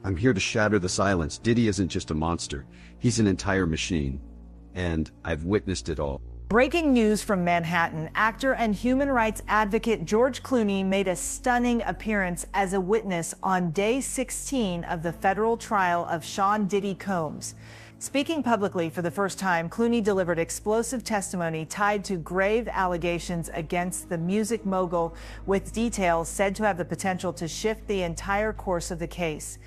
I'm here to shatter the silence. Diddy isn't just a monster. He's an entire machine. And I've witnessed it all. Breaking news from Manhattan. Actor and human rights advocate George Clooney made a stunning appearance as a witness on day 16 of the federal trial of Sean Diddy Combs. Speaking publicly for the first time, Clooney delivered explosive testimony tied to grave allegations against the music mogul, with details said to have the potential to shift the entire course of the case.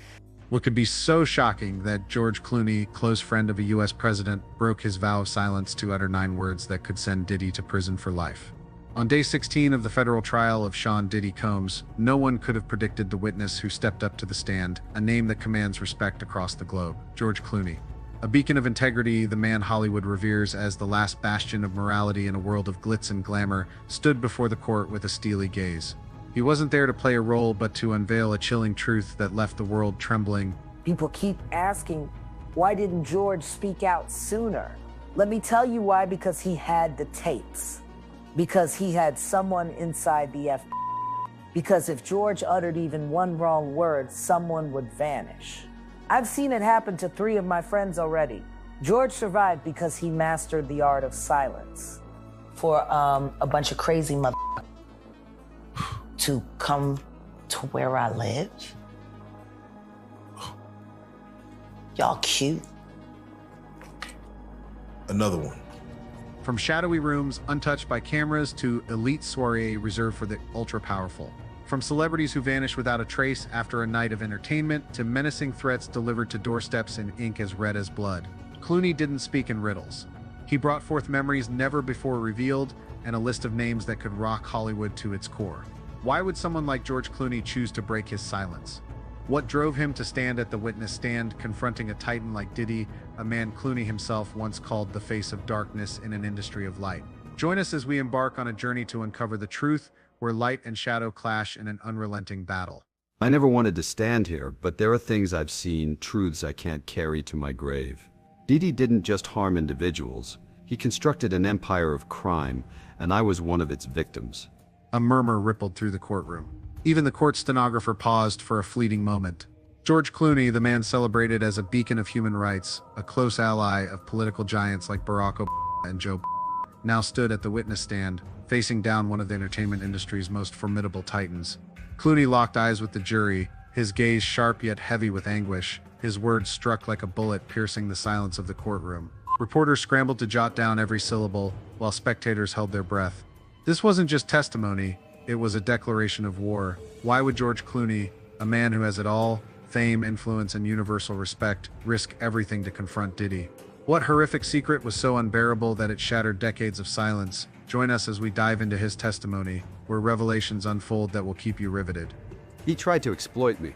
What could be so shocking that George Clooney, close friend of a U.S. president, broke his vow of silence to utter 9 words that could send Diddy to prison for life. On day 16 of the federal trial of Sean Diddy Combs, no one could have predicted the witness who stepped up to the stand, a name that commands respect across the globe, George Clooney. A beacon of integrity, the man Hollywood reveres as the last bastion of morality in a world of glitz and glamour, stood before the court with a steely gaze. He wasn't there to play a role, but to unveil a chilling truth that left the world trembling. People keep asking, why didn't George speak out sooner? Let me tell you why, because he had the tapes. Because he had someone inside the F. Because if George uttered even one wrong word, someone would vanish. I've seen it happen to 3 of my friends already. George survived because he mastered the art of silence. For a bunch of crazy to come to where I live. Y'all cute. Another one. From shadowy rooms untouched by cameras to elite soiree reserved for the ultra-powerful. From celebrities who vanish without a trace after a night of entertainment to menacing threats delivered to doorsteps in ink as red as blood. Clooney didn't speak in riddles. He brought forth memories never before revealed and a list of names that could rock Hollywood to its core. Why would someone like George Clooney choose to break his silence? What drove him to stand at the witness stand, confronting a titan like Diddy, a man Clooney himself once called the face of darkness in an industry of light? Join us as we embark on a journey to uncover the truth, where light and shadow clash in an unrelenting battle. I never wanted to stand here, but there are things I've seen, truths I can't carry to my grave. Diddy didn't just harm individuals. He constructed an empire of crime, and I was one of its victims. A murmur rippled through the courtroom. Even the court stenographer paused for a fleeting moment. George Clooney, the man celebrated as a beacon of human rights, a close ally of political giants like Barack Obama and Joe Biden, now stood at the witness stand, facing down one of the entertainment industry's most formidable titans. Clooney locked eyes with the jury, his gaze sharp yet heavy with anguish, his words struck like a bullet piercing the silence of the courtroom. Reporters scrambled to jot down every syllable, while spectators held their breath. This wasn't just testimony, it was a declaration of war. Why would George Clooney, a man who has it all, fame, influence, and universal respect, risk everything to confront Diddy? What horrific secret was so unbearable that it shattered decades of silence? Join us as we dive into his testimony, where revelations unfold that will keep you riveted. He tried to exploit me.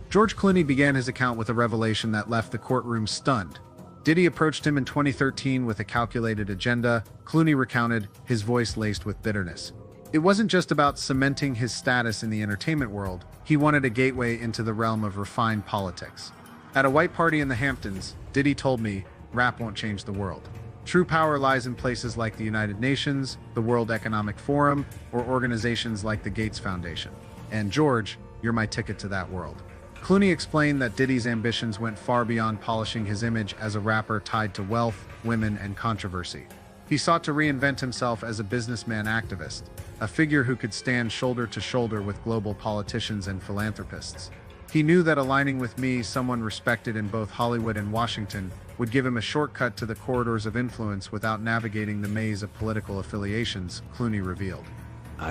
George Clooney began his account with a revelation that left the courtroom stunned. Diddy approached him in 2013 with a calculated agenda, Clooney recounted, his voice laced with bitterness. It wasn't just about cementing his status in the entertainment world, he wanted a gateway into the realm of refined politics. At a white party in the Hamptons, Diddy told me, rap won't change the world. True power lies in places like the United Nations, the World Economic Forum, or organizations like the Gates Foundation. And George, you're my ticket to that world. Clooney explained that Diddy's ambitions went far beyond polishing his image as a rapper tied to wealth, women, and controversy. He sought to reinvent himself as a businessman activist, a figure who could stand shoulder to shoulder with global politicians and philanthropists. He knew that aligning with me, someone respected in both Hollywood and Washington, would give him a shortcut to the corridors of influence without navigating the maze of political affiliations, Clooney revealed.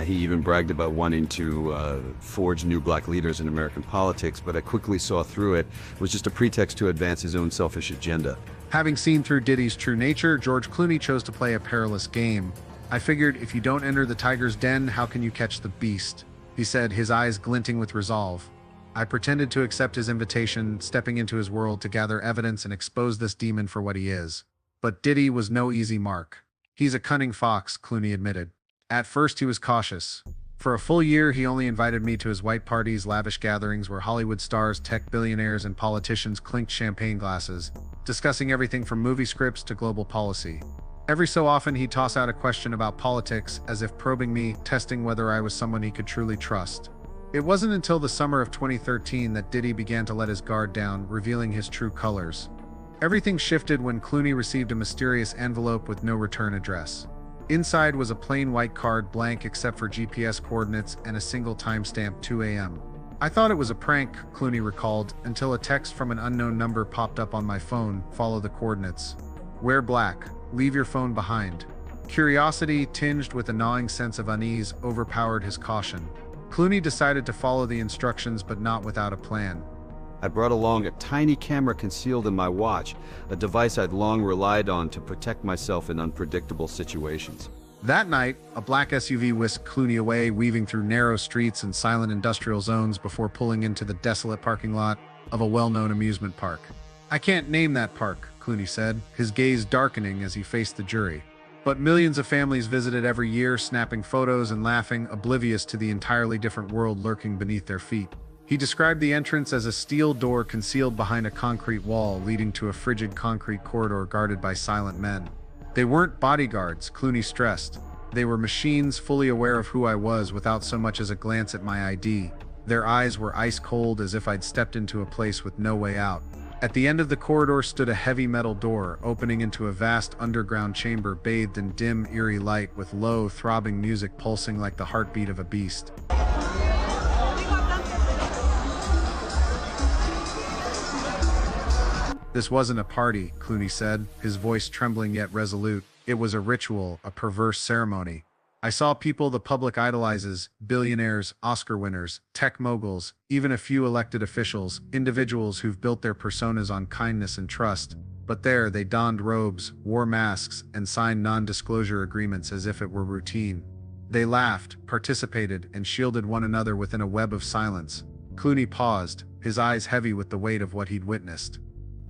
He even bragged about wanting to forge new black leaders in American politics, but I quickly saw through it. It was just a pretext to advance his own selfish agenda. Having seen through Diddy's true nature, George Clooney chose to play a perilous game. I figured if you don't enter the tiger's den, how can you catch the beast? He said, his eyes glinting with resolve. I pretended to accept his invitation, stepping into his world to gather evidence and expose this demon for what he is. But Diddy was no easy mark. He's a cunning fox, Clooney admitted. At first, he was cautious. For a full year, he only invited me to his white parties, lavish gatherings where Hollywood stars, tech billionaires, and politicians clinked champagne glasses, discussing everything from movie scripts to global policy. Every so often, he'd toss out a question about politics, as if probing me, testing whether I was someone he could truly trust. It wasn't until the summer of 2013 that Diddy began to let his guard down, revealing his true colors. Everything shifted when Clooney received a mysterious envelope with no return address. Inside was a plain white card, blank except for GPS coordinates and a single timestamp, 2 a.m. I thought it was a prank, Clooney recalled, until a text from an unknown number popped up on my phone. Follow the coordinates. Wear black. Leave your phone behind. Curiosity, tinged with a gnawing sense of unease, overpowered his caution. Clooney decided to follow the instructions, but not without a plan. I brought along a tiny camera concealed in my watch, a device I'd long relied on to protect myself in unpredictable situations. That night, a black SUV whisked Clooney away, weaving through narrow streets and silent industrial zones before pulling into the desolate parking lot of a well-known amusement park. "I can't name that park," Clooney said, his gaze darkening as he faced the jury. "But millions of families visit it every year, snapping photos and laughing, oblivious to the entirely different world lurking beneath their feet." He described the entrance as a steel door concealed behind a concrete wall leading to a frigid concrete corridor guarded by silent men. "They weren't bodyguards," Clooney stressed. "They were machines fully aware of who I was without so much as a glance at my ID. Their eyes were ice cold, as if I'd stepped into a place with no way out." At the end of the corridor stood a heavy metal door, opening into a vast underground chamber bathed in dim, eerie light with low, throbbing music pulsing like the heartbeat of a beast. "This wasn't a party," Clooney said, his voice trembling yet resolute. "It was a ritual, a perverse ceremony. I saw people the public idolizes, billionaires, Oscar winners, tech moguls, even a few elected officials, individuals who've built their personas on kindness and trust. But there, they donned robes, wore masks, and signed non-disclosure agreements as if it were routine. They laughed, participated, and shielded one another within a web of silence." Clooney paused, his eyes heavy with the weight of what he'd witnessed.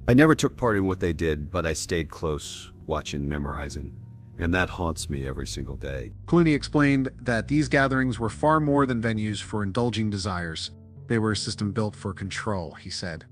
I never took part in what they did, but I stayed close, watching, memorizing. And that haunts me every single day. Clooney explained that these gatherings were far more than venues for indulging desires. They were a system built for control, he said.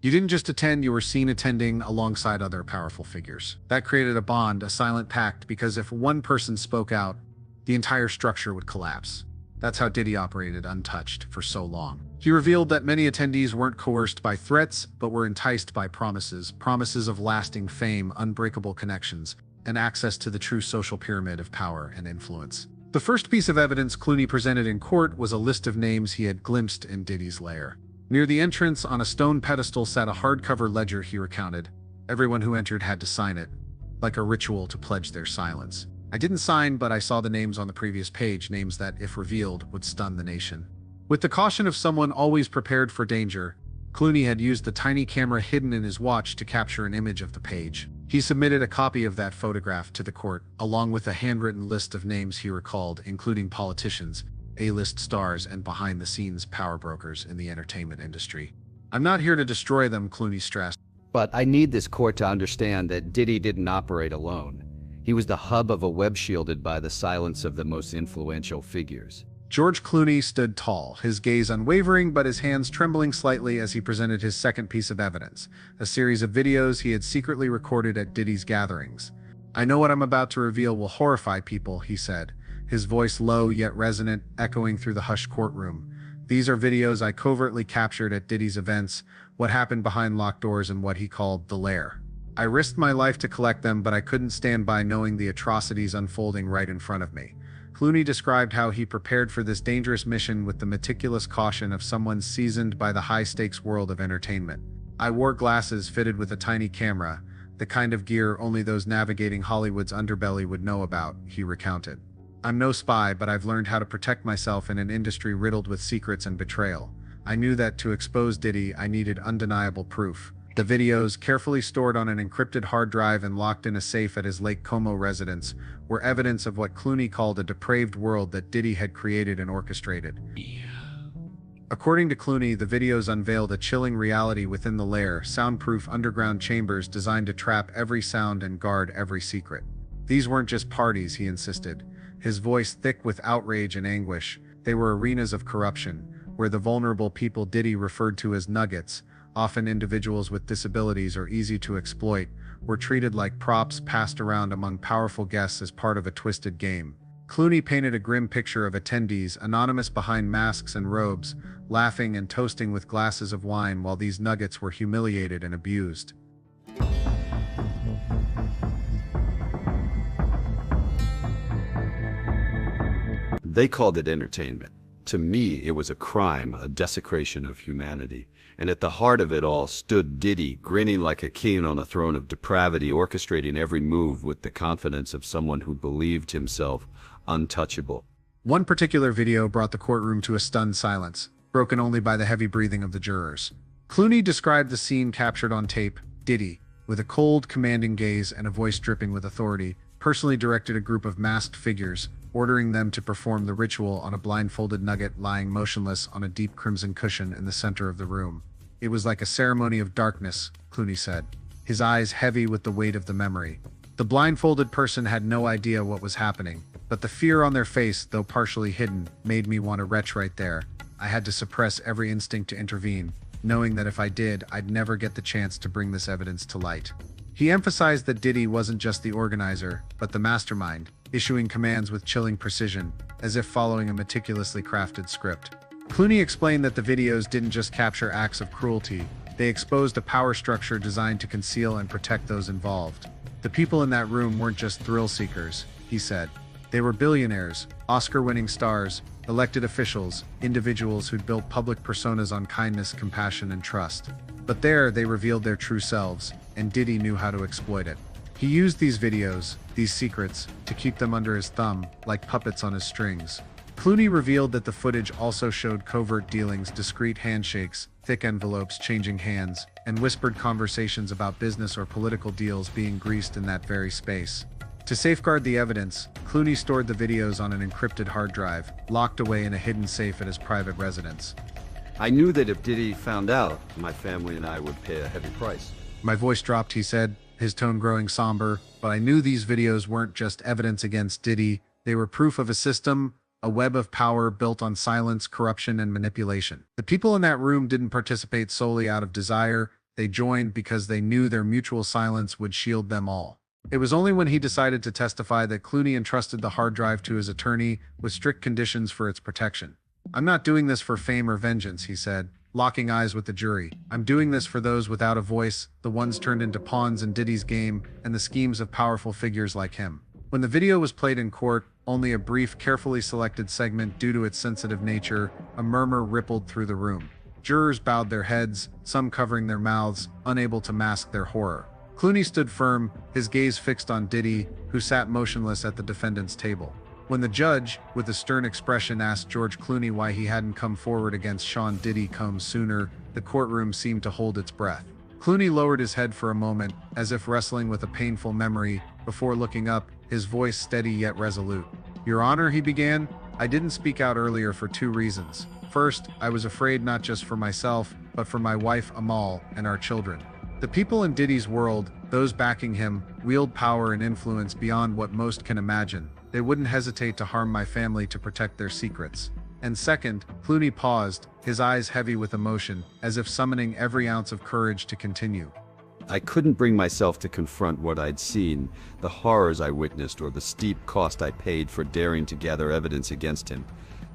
You didn't just attend, you were seen attending alongside other powerful figures. That created a bond, a silent pact, because if one person spoke out, the entire structure would collapse. That's how Diddy operated untouched for so long. He revealed that many attendees weren't coerced by threats, but were enticed by promises of lasting fame, unbreakable connections, and access to the true social pyramid of power and influence. The first piece of evidence Clooney presented in court was a list of names he had glimpsed in Diddy's lair. Near the entrance, on a stone pedestal, sat a hardcover ledger, he recounted. Everyone who entered had to sign it, like a ritual to pledge their silence. "I didn't sign, but I saw the names on the previous page, names that, if revealed, would stun the nation." With the caution of someone always prepared for danger, Clooney had used the tiny camera hidden in his watch to capture an image of the page. He submitted a copy of that photograph to the court, along with a handwritten list of names he recalled, including politicians, A-list stars, and behind-the-scenes power brokers in the entertainment industry. "I'm not here to destroy them," Clooney stressed. But I need this court to understand that Diddy didn't operate alone. He was the hub of a web shielded by the silence of the most influential figures. George Clooney stood tall, his gaze unwavering but his hands trembling slightly as he presented his second piece of evidence, a series of videos he had secretly recorded at Diddy's gatherings. "I know what I'm about to reveal will horrify people," he said, his voice low yet resonant, echoing through the hushed courtroom. "These are videos I covertly captured at Diddy's events, what happened behind locked doors in what he called the lair. I risked my life to collect them, but I couldn't stand by knowing the atrocities unfolding right in front of me." Clooney described how he prepared for this dangerous mission with the meticulous caution of someone seasoned by the high-stakes world of entertainment. "I wore glasses fitted with a tiny camera, the kind of gear only those navigating Hollywood's underbelly would know about," he recounted. "I'm no spy, but I've learned how to protect myself in an industry riddled with secrets and betrayal. I knew that to expose Diddy, I needed undeniable proof." The videos, carefully stored on an encrypted hard drive and locked in a safe at his Lake Como residence, were evidence of what Clooney called a depraved world that Diddy had created and orchestrated. According to Clooney, the videos unveiled a chilling reality within the lair, soundproof underground chambers designed to trap every sound and guard every secret. These weren't just parties, he insisted, his voice thick with outrage and anguish. They were arenas of corruption, where the vulnerable people Diddy referred to as nuggets, often individuals with disabilities or easy to exploit, were treated like props passed around among powerful guests as part of a twisted game. Clooney painted a grim picture of attendees, anonymous behind masks and robes, laughing and toasting with glasses of wine while these nuggets were humiliated and abused. They called it entertainment. To me, it was a crime, a desecration of humanity. And at the heart of it all stood Diddy, grinning like a king on a throne of depravity, orchestrating every move with the confidence of someone who believed himself untouchable. One particular video brought the courtroom to a stunned silence, broken only by the heavy breathing of the jurors. Clooney described the scene captured on tape. Diddy, with a cold, commanding gaze and a voice dripping with authority, personally directed a group of masked figures, ordering them to perform the ritual on a blindfolded nugget lying motionless on a deep crimson cushion in the center of the room. It was like a ceremony of darkness, Clooney said, his eyes heavy with the weight of the memory. The blindfolded person had no idea what was happening, but the fear on their face, though partially hidden, made me want to retch right there. I had to suppress every instinct to intervene, knowing that if I did, I'd never get the chance to bring this evidence to light. He emphasized that Diddy wasn't just the organizer, but the mastermind, issuing commands with chilling precision, as if following a meticulously crafted script. Clooney explained that the videos didn't just capture acts of cruelty, they exposed a power structure designed to conceal and protect those involved. The people in that room weren't just thrill seekers, he said. They were billionaires, Oscar-winning stars, elected officials, individuals who'd built public personas on kindness, compassion, and trust. But there, they revealed their true selves, and Diddy knew how to exploit it. He used these videos, these secrets, to keep them under his thumb, like puppets on his strings. Clooney revealed that the footage also showed covert dealings, discreet handshakes, thick envelopes changing hands, and whispered conversations about business or political deals being greased in that very space. To safeguard the evidence, Clooney stored the videos on an encrypted hard drive, locked away in a hidden safe at his private residence. I knew that if Diddy found out, my family and I would pay a heavy price. My voice dropped, he said, his tone growing somber, but I knew these videos weren't just evidence against Diddy, they were proof of a system, a web of power built on silence, corruption, and manipulation. The people in that room didn't participate solely out of desire, they joined because they knew their mutual silence would shield them all. It was only when he decided to testify that Clooney entrusted the hard drive to his attorney with strict conditions for its protection. "I'm not doing this for fame or vengeance," he said, locking eyes with the jury. "I'm doing this for those without a voice, the ones turned into pawns in Diddy's game, and the schemes of powerful figures like him." When the video was played in court, only a brief, carefully selected segment due to its sensitive nature, a murmur rippled through the room. Jurors bowed their heads, some covering their mouths, unable to mask their horror. Clooney stood firm, his gaze fixed on Diddy, who sat motionless at the defendant's table. When the judge, with a stern expression, asked George Clooney why he hadn't come forward against Sean Diddy sooner, the courtroom seemed to hold its breath. Clooney lowered his head for a moment, as if wrestling with a painful memory, before looking up, his voice steady yet resolute. "Your Honor," he began, "I didn't speak out earlier for two reasons. First, I was afraid not just for myself, but for my wife Amal and our children. The people in Diddy's world, those backing him, wield power and influence beyond what most can imagine. They wouldn't hesitate to harm my family to protect their secrets. And second," Clooney paused, his eyes heavy with emotion, as if summoning every ounce of courage to continue. I couldn't bring myself to confront what I'd seen, the horrors I witnessed, or the steep cost I paid for daring to gather evidence against him.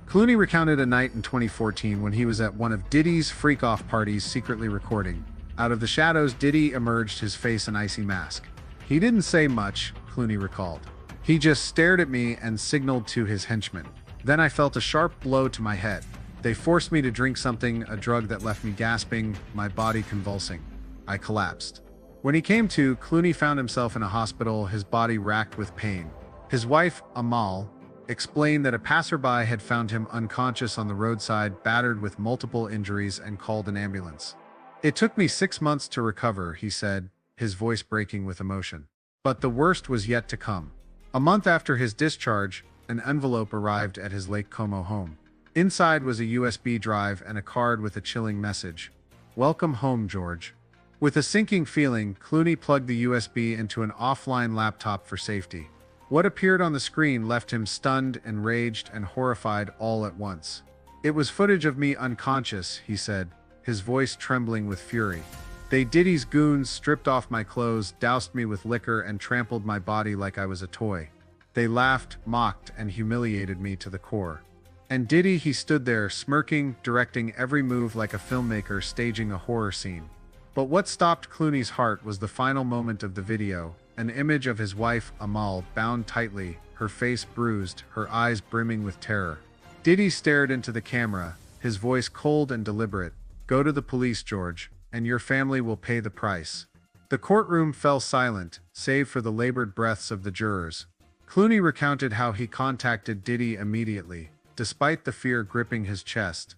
Clooney recounted a night in 2014 when he was at one of Diddy's freak-off parties secretly recording. Out of the shadows, Diddy emerged, his face an icy mask. "He didn't say much," Clooney recalled. "He just stared at me and signaled to his henchmen. Then I felt a sharp blow to my head. They forced me to drink something, a drug that left me gasping, my body convulsing. I collapsed." When he came to, Clooney found himself in a hospital, his body racked with pain. His wife, Amal, explained that a passerby had found him unconscious on the roadside, battered with multiple injuries, and called an ambulance. "It took me 6 months to recover," he said, his voice breaking with emotion. But the worst was yet to come. A month after his discharge, an envelope arrived at his Lake Como home. Inside was a USB drive and a card with a chilling message. "Welcome home, George." With a sinking feeling, Clooney plugged the USB into an offline laptop for safety. What appeared on the screen left him stunned, enraged, and horrified all at once. "It was footage of me unconscious," he said, his voice trembling with fury. "They Diddy's goons stripped off my clothes, doused me with liquor, and trampled my body like I was a toy. They laughed, mocked, and humiliated me to the core. And Diddy, he stood there, smirking, directing every move like a filmmaker staging a horror scene. But what stopped Clooney's heart was the final moment of the video, an image of his wife, Amal, bound tightly, her face bruised, her eyes brimming with terror. Diddy stared into the camera, his voice cold and deliberate. "Go to the police, George, and your family will pay the price." The courtroom fell silent, save for the labored breaths of the jurors. Clooney recounted how he contacted Diddy immediately, despite the fear gripping his chest.